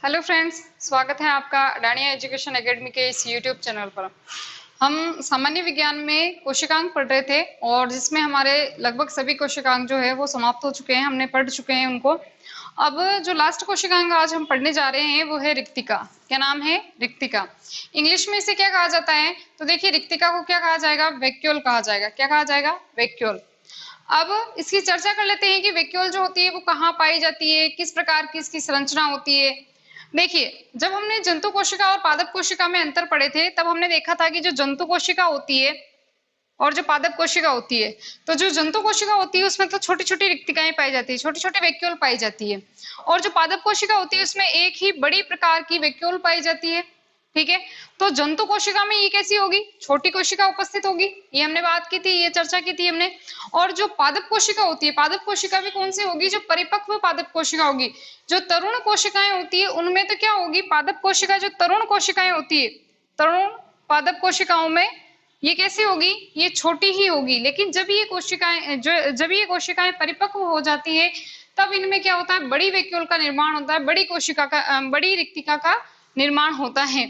Hello friends, स्वागत है आपका अडानिया एजुकेशन एकेडमी के इस यूट्यूब चैनल पर। हम सामान्य विज्ञान में कोशिकांक पढ़ रहे थे और जिसमें हमारे लगभग सभी कोशिकांक जो है वो समाप्त हो चुके हैं, हमने पढ़ चुके हैं उनको। अब जो लास्ट कोशिकांक आज हम पढ़ने जा रहे हैं वो है रिक्तिका। क्या नाम है? रिक्तिका। इंग्लिश में इसे क्या कहा जाता है? तो देखिए, रिक्तिका को क्या कहा जाएगा? वैक्यूल कहा जाएगा। क्या कहा जाएगा? वैक्यूल। अब इसकी चर्चा कर लेते हैं कि वैक्यूल जो होती है वो कहाँ पाई जाती है, किस प्रकार की इसकी संरचना होती है। देखिए, जब हमने जंतु कोशिका और पादप कोशिका में अंतर पढ़े थे तब हमने देखा था कि जो जंतु कोशिका होती है और जो पादप कोशिका होती है, तो जो जंतु कोशिका होती है उसमें तो छोटी छोटी रिक्तिकाएं पाई जाती है, छोटी छोटी वैक्यूल पाई जाती है। और जो पादप कोशिका होती है उसमें एक ही बड़ी प्रकार की वैक्यूल पाई जाती है। ठीक है, तो जंतु कोशिका में ये कैसी होगी? छोटी कोशिका उपस्थित होगी, ये हमने बात की थी, ये चर्चा की थी हमने। और जो पादप कोशिका होती है, पादप कोशिका भी कौन सी होगी? जो परिपक्व पादप कोशिका होगी। जो तरुण कोशिकाएं होती है उनमें तो क्या होगी? पादप कोशिका, जो तरुण कोशिकाएं होती है, तरुण पादप कोशिकाओं में ये कैसी होगी? ये छोटी ही होगी। लेकिन जब ये कोशिकाएं परिपक्व हो जाती है तब इनमें क्या होता है? बड़ी वैक्यूल का निर्माण होता है, बड़ी रिक्तिका का निर्माण होता है,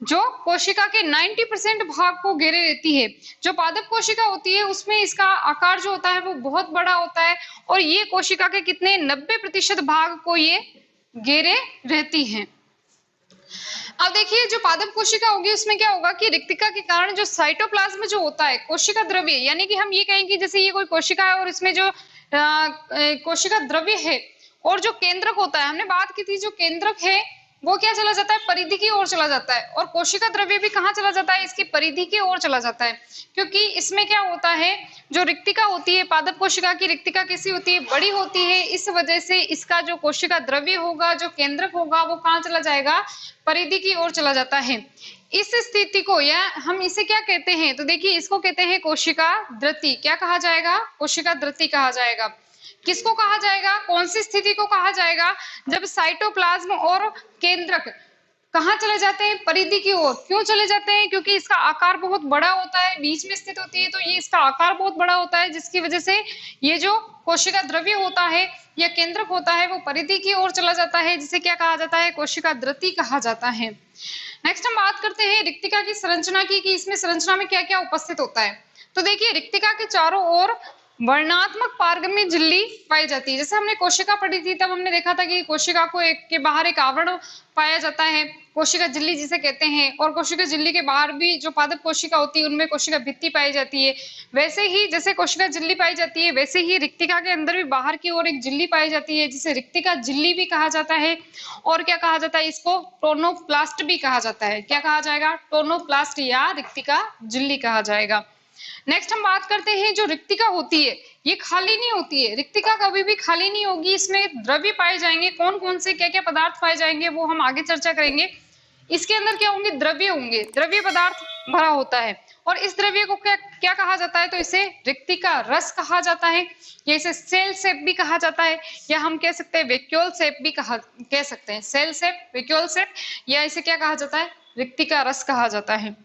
जो कोशिका के 90% भाग को घेरे रहती है। जो पादप कोशिका होती है उसमें इसका आकार जो होता है वो बहुत बड़ा होता है और ये कोशिका के कितने 90% भाग को ये घेरे रहती है। अब देखिए, जो पादप कोशिका होगी उसमें क्या होगा कि रिक्तिका के कारण जो साइटोप्लाज्म जो होता है, कोशिका द्रव्य, यानी कि हम ये कहेंगे जैसे ये कोई कोशिका है और इसमें जो कोशिका द्रव्य है और जो केंद्रक होता है, हमने बात की थी, जो केंद्रक है वो क्या चला जाता है? परिधि की ओर चला जाता है। और कोशिका द्रव्य भी कहाँ चला जाता है? इसकी परिधि की ओर चला जाता है। क्योंकि इसमें क्या होता है, जो रिक्तिका होती है, पादप कोशिका की रिक्तिका कैसी होती है? बड़ी होती है। इस वजह से इसका जो कोशिका द्रव्य होगा, जो केंद्रक होगा, वो कहाँ चला जाएगा? परिधि की ओर चला जाता है। इस स्थिति को, या हम इसे क्या कहते हैं? तो देखिए, इसको कहते हैं कोशिका द्रति। क्या कहा जाएगा? कोशिका द्रति कहा जाएगा। किसको कहा जाएगा? कौन सी स्थिति को कहा जाएगा? जब साइटोप्लाज्म और केंद्रक कहाँ चले जाते हैं? परिधि की ओर। क्यों चले जाते हैं? क्योंकि इसका आकार बहुत बड़ा होता है, बीच में स्थित होती है, तो ये इसका आकार बहुत बड़ा होता है, जिसकी वजह से ये जो कोशिका द्रव्य होता है या केंद्रक होता है वो परिधि की ओर चला जाता है, जिसे क्या कहा जाता है? कोशिका द्रति कहा जाता है। नेक्स्ट हम बात करते हैं रिक्तिका की संरचना की, कि इसमें संरचना में क्या क्या उपस्थित होता है। तो देखिए, रिक्तिका के चारों ओर वर्णात्मक पारगम्य झिल्ली पाई जाती है। जैसे हमने कोशिका पढ़ी थी तब हमने देखा था कि कोशिका को एक के बाहर एक आवरण पाया जाता है, कोशिका झिल्ली जिसे कहते हैं। और कोशिका झिल्ली के बाहर भी जो पादप कोशिका होती है उनमें कोशिका भित्ति पाई जाती है। वैसे ही जैसे कोशिका झिल्ली पाई जाती है, वैसे ही रिक्तिका के अंदर भी बाहर की ओर एक झिल्ली पाई जाती है, जिसे रिक्तिका झिल्ली भी कहा जाता है। और क्या कहा जाता है? इसको टोनोप्लास्ट भी कहा जाता है। क्या कहा जाएगा? टोनोप्लास्ट या रिक्तिका झिल्ली कहा जाएगा। नेक्स्ट हम बात करते हैं, जो रिक्तिका होती है ये खाली नहीं होती है। रिक्तिका कभी भी खाली नहीं होगी, इसमें द्रव्य पाए जाएंगे। कौन कौन से क्या क्या पदार्थ पाए जाएंगे वो हम आगे चर्चा करेंगे। इसके अंदर क्या होंगे? द्रव्य होंगे, द्रव्य पदार्थ भरा होता है। और इस द्रव्य को क्या क्या कहा जाता है? तो इसे रिक्तिका रस कहा जाता है, या इसे सेल सेप भी कहा जाता है, या हम कह सकते हैं वैक्यूल सेप भी कह सकते हैं। सेल सेप, वैक्यूल सेप, या इसे क्या कहा जाता है? रिक्तिका रस कहा जाता है।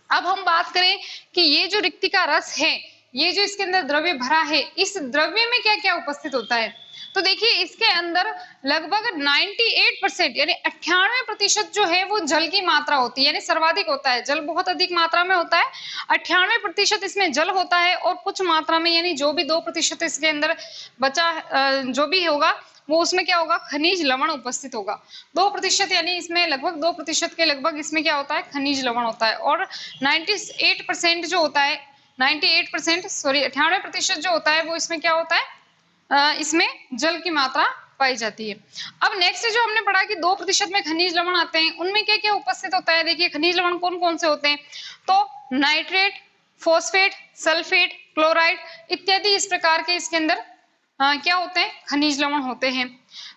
अब हम बात करें कि ये जो रिक्तिका रस है, ये जो इसके अंदर द्रव्य भरा है, इस द्रव्य में क्या क्या उपस्थित होता है। तो देखिए, इसके अंदर लगभग 98% यानी 98% जो है वो जल की मात्रा होती है, यानी सर्वाधिक होता है। जल बहुत अधिक मात्रा में होता है, 98% इसमें जल होता है। और कुछ मात्रा में, यानी जो भी 2% इसके अंदर बचा जो भी होगा वो उसमें क्या होगा? खनिज लवण उपस्थित होगा। 2% यानी इसमें लगभग 2% के लगभग इसमें क्या होता है? खनिज लवण होता है। और 98% जो होता है, 98% जो होता है वो इसमें क्या होता है? इसमें जल की मात्रा पाई जाती है। अब नेक्स्ट जो हमने पढ़ा कि 2% में खनिज लवण आते हैं, उनमें क्या क्या उपस्थित होता है। देखिए, खनिज लवण कौन कौन से होते हैं? तो नाइट्रेट, फॉस्फेट, सल्फेट, क्लोराइड इत्यादि इस प्रकार के इसके अंदर क्या होते हैं? खनिज लवण होते हैं।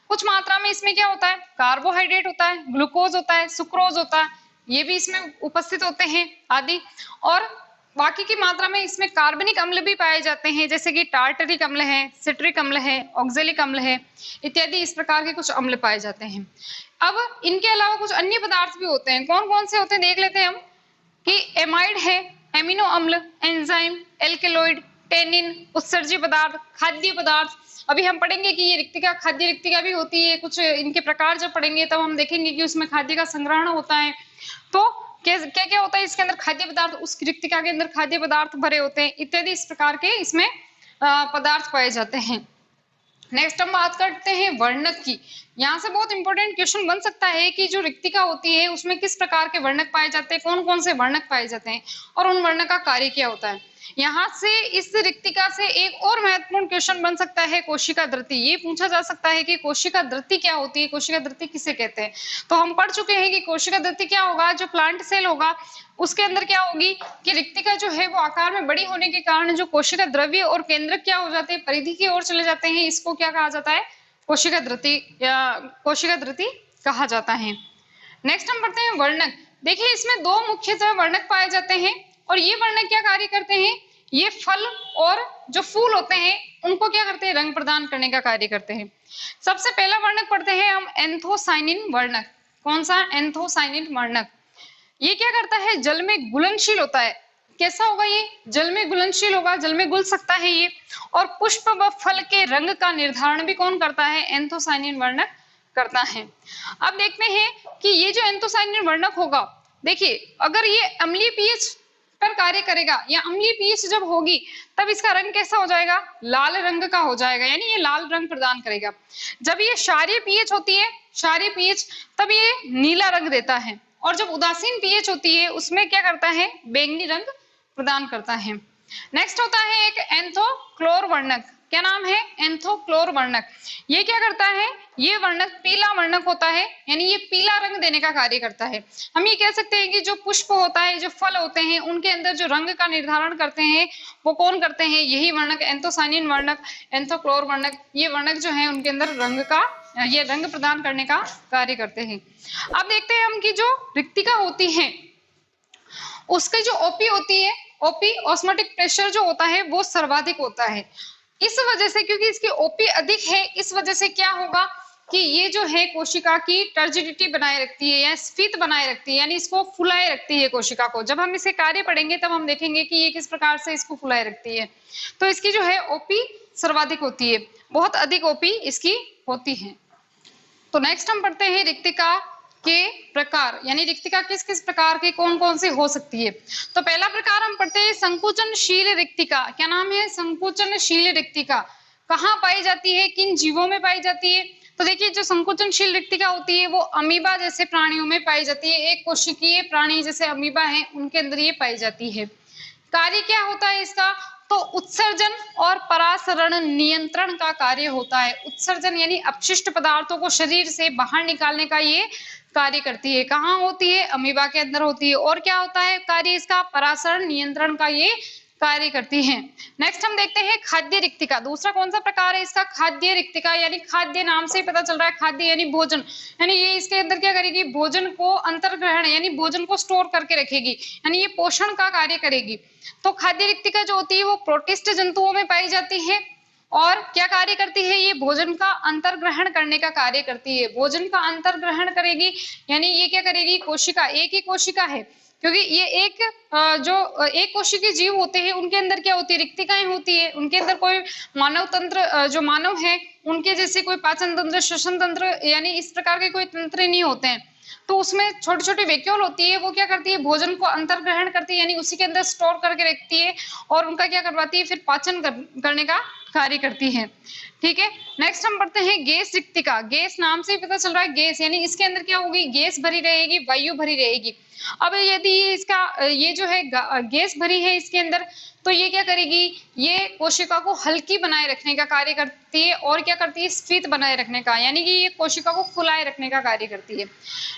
कुछ मात्रा में इसमें क्या होता है? कार्बोहाइड्रेट होता है, ग्लूकोज होता है, सुक्रोज होता है, ये भी इसमें उपस्थित होते हैं आदि। और बाकी की मात्रा में इसमें कार्बनिक अम्ल भी पाए जाते हैं, जैसे कि टार्टरिक अम्ल है, सिट्रिक अम्ल है, ऑक्जेलिक अम्ल है इत्यादि इस प्रकार के कुछ अम्ल पाए जाते हैं। अब इनके अलावा कुछ अन्य पदार्थ भी होते हैं। कौन कौन से होते हैं देख लेते हैं हम, कि एमाइड है, एमिनो अम्ल, एंजाइम, एल्केलॉइड, टेनिन, उत्सर्जी पदार्थ, खाद्य पदार्थ, अभी हम पढ़ेंगे कि ये रिक्तिका खाद्य रिक्तिका भी होती है, कुछ इनके प्रकार जब पढ़ेंगे तब हम देखेंगे कि उसमें खाद्य का संग्रहण होता है। तो क्या क्या होता है इसके अंदर, खाद्य पदार्थ, उस रिक्तिका के अंदर खाद्य पदार्थ भरे होते हैं इत्यादि, इस प्रकार के इसमें पदार्थ पाए जाते हैं। नेक्स्ट हम बात करते हैं वर्णक की। यहाँ से बहुत इंपॉर्टेंट क्वेश्चन बन सकता है कि जो रिक्तिका होती है उसमें किस प्रकार के वर्णक पाए जाते हैं, कौन कौन से वर्णक पाए जाते हैं और उन वर्णक का कार्य क्या होता है। यहाँ से इस रिक्तिका से एक और महत्वपूर्ण क्वेश्चन बन सकता है कोशिका दृति। ये पूछा जा सकता है कि कोशिका दृति क्या होती है, कोशिका दृति किसे कहते हैं। तो हम पढ़ चुके हैं कि कोशिका दृति क्या होगा, जो प्लांट सेल होगा उसके अंदर क्या होगी कि रिक्तिका जो है वो आकार में बड़ी होने के कारण जो कोशिका द्रव्य और केंद्रक क्या हो जाते हैं, परिधि की ओर चले जाते हैं। इसको क्या कहा जाता है, कोशिका दृति या कोशिका दृति कहा जाता है। नेक्स्ट हम पढ़ते हैं वर्णक। देखिए इसमें दो मुख्यतः वर्णक पाए जाते हैं और ये वर्णक क्या कार्य करते हैं, ये फल और जो फूल होते हैं उनको क्या करते हैं, रंग प्रदान करने का कार्य करते हैं। सबसे पहला वर्णक पढ़ते हैं हम एंथोसाइनिन वर्णक। कौन सा, एंथोसाइनिन वर्णक। ये क्या करता है, जल में घुलनशील होता है। कैसा होगा ये, जल में घुलनशील होगा, जल में घुल सकता है ये। और पुष्प व फल के रंग का निर्धारण भी कौन करता है, एंथोसाइनिन वर्णक करता है। अब देखते हैं कि ये जो एंथोसाइनिन वर्णक होगा, देखिए अगर ये अम्लीय पीएच पर कार्य करेगा या अम्लीय पीएच जब होगी तब इसका रंग कैसा हो जाएगा, लाल रंग का हो जाएगा, यानी ये लाल रंग प्रदान करेगा। जब ये क्षारीय पीएच होती है, क्षारीय पीएच, तब ये नीला रंग देता है। और जब उदासीन पीएच होती है उसमें क्या करता है, बैंगनी रंग प्रदान करता है। नेक्स्ट होता है एक एंथोक्लोर वर्णक। क्या नाम है, एंथोक्लोर वर्णक। ये क्या करता है, ये वर्णक पीला वर्णक होता है, यानी ये पीला रंग देने का कार्य करता है। हम ये कह सकते हैं कि जो पुष्प होता है, जो फल होते हैं, उनके अंदर जो रंग का निर्धारण करते हैं वो कौन करते हैं, यही वर्णक, एंथोसाइनिन वर्णक, एंथोक्लोर वर्णक। ये वर्णक जो है उनके अंदर रंग का, ये रंग प्रदान करने का कार्य करते हैं। अब देखते हैं हम कि जो रिक्तिका होती है उसकी जो ओपी होती है, ओपी ऑस्मोटिक प्रेशर जो होता है वो सर्वाधिक होता है। इस वजह से, क्योंकि इसकी ओपी अधिक है, इस वजह से क्या होगा कि ये जो है कोशिका की टर्जिडिटी बनाए रखती है या स्फीत बनाए रखती है, यानी इसको फुलाए रखती है कोशिका को। जब हम इसे कार्य पढ़ेंगे तब हम देखेंगे कि ये किस प्रकार से इसको फुलाए रखती है। तो इसकी जो है ओपी सर्वाधिक होती है, बहुत अधिक ओपी इसकी होती है। तो नेक्स्ट हम पढ़ते हैं रिक्तिका के प्रकार, यानी रिक्तिका किस किस प्रकार के, कौन कौन से हो सकती है। तो पहला प्रकार हम पढ़ते हैं संकुचनशील रिक्तिका। क्या नाम है, संकुचनशील रिक्तिका। कहाँ पाई जाती है, किन जीवों में पाई जाती है। तो देखिए जो संकुचनशील रिक्तिका होती है वो अमीबा जैसे प्राणियों में पाई जाती है, एक कोशिकीय प्राणी जैसे अमीबा है उनके अंदर ये पाई जाती है। कार्य क्या होता है इसका, तो उत्सर्जन और परासरण नियंत्रण का कार्य होता है। उत्सर्जन यानी अपशिष्ट पदार्थों को शरीर से बाहर निकालने का ये कार्य करती है। कहाँ होती है, अमीबा के अंदर होती है। और क्या होता है कार्य इसका, परासरण नियंत्रण का ये कार्य करती है। नेक्स्ट हम देखते हैं खाद्य रिक्तिका। दूसरा कौन सा प्रकार है इसका, खाद्य रिक्तिका, यानी खाद्य नाम से ही पता चल रहा है, खाद्य यानी भोजन, यानी ये इसके अंदर क्या करेगी, भोजन को अंतर्ग्रहण यानी भोजन को स्टोर करके रखेगी, यानी ये पोषण का कार्य करेगी। तो खाद्य रिक्तिका जो होती है वो प्रोटिस्ट जंतुओं में पाई जाती है और क्या कार्य करती है, ये भोजन का अंतर्ग्रहण करने का कार्य करती है। भोजन का अंतर्ग्रहण करेगी, यानी ये क्या करेगी, कोशिका, एक ही कोशिका है, क्योंकि ये जो एक कोशिकीय जीव होते हैं उनके अंदर क्या होती है, रिक्तिकाएं होती है। उनके अंदर कोई मानव तंत्र, जो मानव है उनके जैसे कोई पाचन तंत्र, श्वसन तंत्र, यानी इस प्रकार के कोई तंत्र नहीं होते हैं। तो उसमें छोटी छोटी वैक्यूल होती है, वो क्या करती है, भोजन को अंतर्ग्रहण करती है, यानी उसी के अंदर स्टोर करके रखती है और उनका क्या करवाती है, फिर पाचन करने का कार्य करती है। ठीक है, नेक्स्ट हम पढ़ते हैं गैस रिक्तिका। गैस नाम से ही पता चल रहा है, गैस यानी इसके अंदर क्या होगी, गैस भरी रहेगी, वायु भरी रहेगी। अब यदि इसका ये जो है गैस भरी है इसके अंदर, तो ये क्या करेगी, ये कोशिका को हल्की बनाए रखने का कार्य करती है और क्या करती है, स्फीत बनाए रखने का, यानी कि ये कोशिका को फुलाए रखने का कार्य करती है।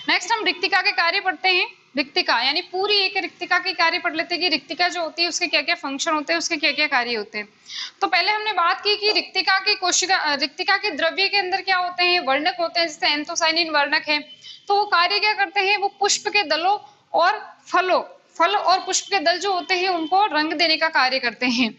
नेक्स्ट हम रिक्तिका के कार्य पढ़ते हैं। रिक्तिका यानी पूरी एक रिक्तिका के कार्य पढ़ लेते हैं कि रिक्तिका जो होती है उसके क्या क्या फंक्शन होते हैं, उसके क्या क्या कार्य होते हैं। तो पहले हमने बात की कि रिक्तिका की कोशिका, रिक्तिका के द्रव्य के अंदर क्या होते हैं, वर्णक होते हैं, जैसे एंथोसाइनिन वर्णक है। तो वो कार्य क्या करते हैं, वो पुष्प के दलों और फल और पुष्प के दल जो होते हैं उनको रंग देने का कार्य करते हैं।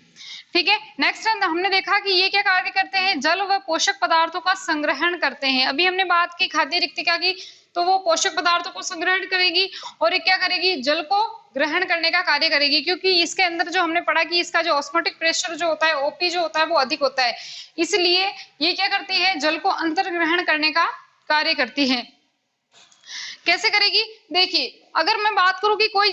ठीक है, नेक्स्ट हमने देखा कि ये क्या कार्य करते हैं, जल व पोषक पदार्थों का संग्रहण करते हैं। अभी हमने बात की खाद्य रिक्तिका की, तो वो पोषक पदार्थों को संग्रहण करेगी और ये क्या करेगी, जल को ग्रहण करने का कार्य करेगी, क्योंकि इसके अंदर जो हमने पढ़ा कि इसका जो ऑस्मोटिक प्रेशर जो होता है, ओपी जो होता है वो अधिक होता है, इसलिए ये क्या करती है, जल को अंतर ग्रहण करने का कार्य करती है। कैसे करेगी, देखिए अगर मैं बात करूं कि कोई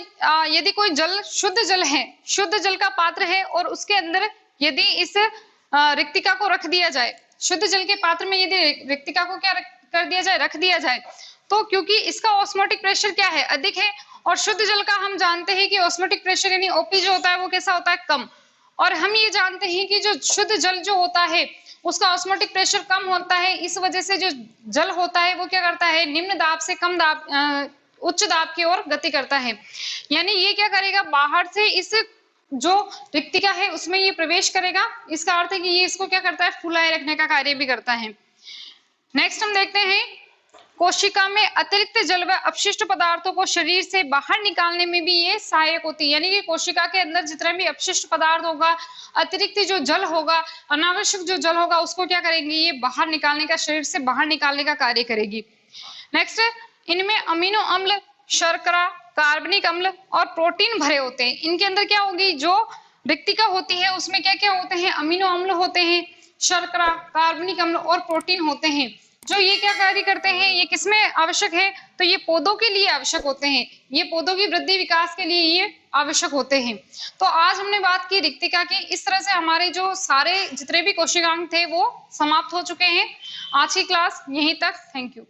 यदि कोई जल शुद्ध जल है, शुद्ध जल का पात्र है और उसके अंदर यदि इस रिक्तिका को रख दिया जाए, शुद्ध जल के पात्र में यदि रिक्तिका को क्या कर दिया जाए, रख दिया जाए, तो क्योंकि इसका ऑस्मोटिक प्रेशर क्या है, अधिक है, और शुद्ध जल का हम जानते हैं कि ऑस्मोटिक प्रेशर यानी ओपी जो होता है वो कैसा होता है, कम। और हम ये जानते हैं कि जो शुद्ध जल जो होता है उसका ऑस्मोटिक प्रेशर कम होता है, इस वजह से जो जल होता है वो क्या करता है, निम्न दाब से कम दाब उच्च दाब की ओर गति करता है। यानी ये क्या करेगा, बाहर से इस जो रिक्तिका है उसमें ये प्रवेश करेगा, इसका अर्थ है कि ये इसको क्या करता है, फुलाए रखने का कार्य भी करता है। नेक्स्ट हम देखते हैं, कोशिका में अतिरिक्त जल व अपशिष्ट पदार्थों को शरीर से बाहर निकालने में भी ये सहायक होती है। यानी कि कोशिका के अंदर जितना भी अपशिष्ट पदार्थ होगा, अतिरिक्त जो जल होगा, अनावश्यक जो जल होगा, उसको क्या करेंगी, ये बाहर निकालने का, शरीर से बाहर निकालने का कार्य करेगी। नेक्स्ट, इनमें अमीनो अम्ल, शर्करा, कार्बनिक अम्ल और प्रोटीन भरे होते हैं। इनके अंदर क्या होगी, जो रिक्तिका होती है उसमें क्या क्या होते हैं, अमीनो अम्ल होते हैं, शर्करा, कार्बनिक अम्ल और प्रोटीन होते हैं। जो ये क्या कार्य करते हैं, ये किसमें आवश्यक है, तो ये पौधों के लिए आवश्यक होते हैं, ये पौधों की वृद्धि विकास के लिए ये आवश्यक होते हैं। तो आज हमने बात की रिक्तिका की। इस तरह से हमारे जो सारे जितने भी कोशिकांग थे वो समाप्त हो चुके हैं। आज की क्लास यहीं तक। Thank you.